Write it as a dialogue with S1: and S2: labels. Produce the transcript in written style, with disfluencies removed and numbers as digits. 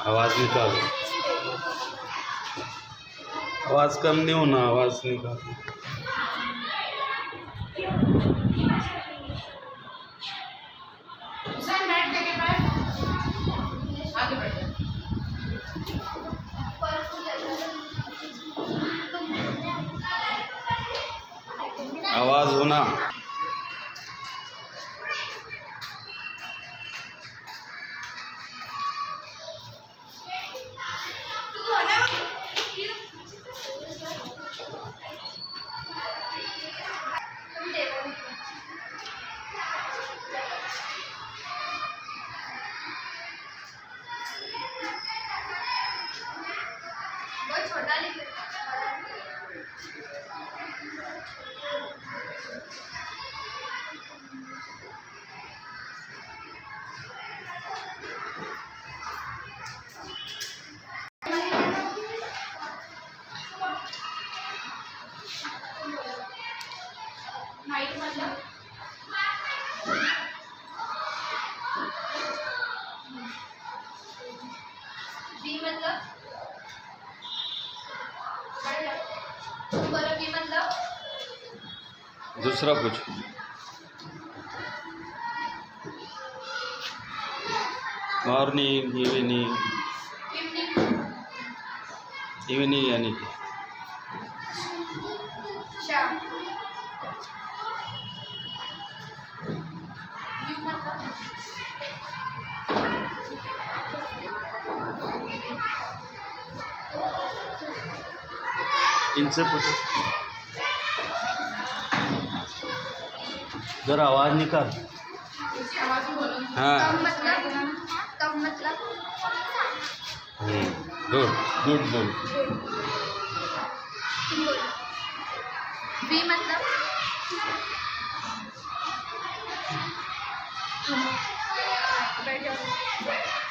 S1: आवाज निकाल, आवाज कम नहीं होना, आवाज निकाल। आवाज होना। दूसरा कुछ मॉर्निंग, इवनिंग, इवनिंग यानी
S2: शाम।
S1: इनसे पूछो, जरा आवाज निकाल। हाँ,
S2: कम मतलब
S1: गुड गुड बोल।
S2: बी मतलब बैठ जाओ।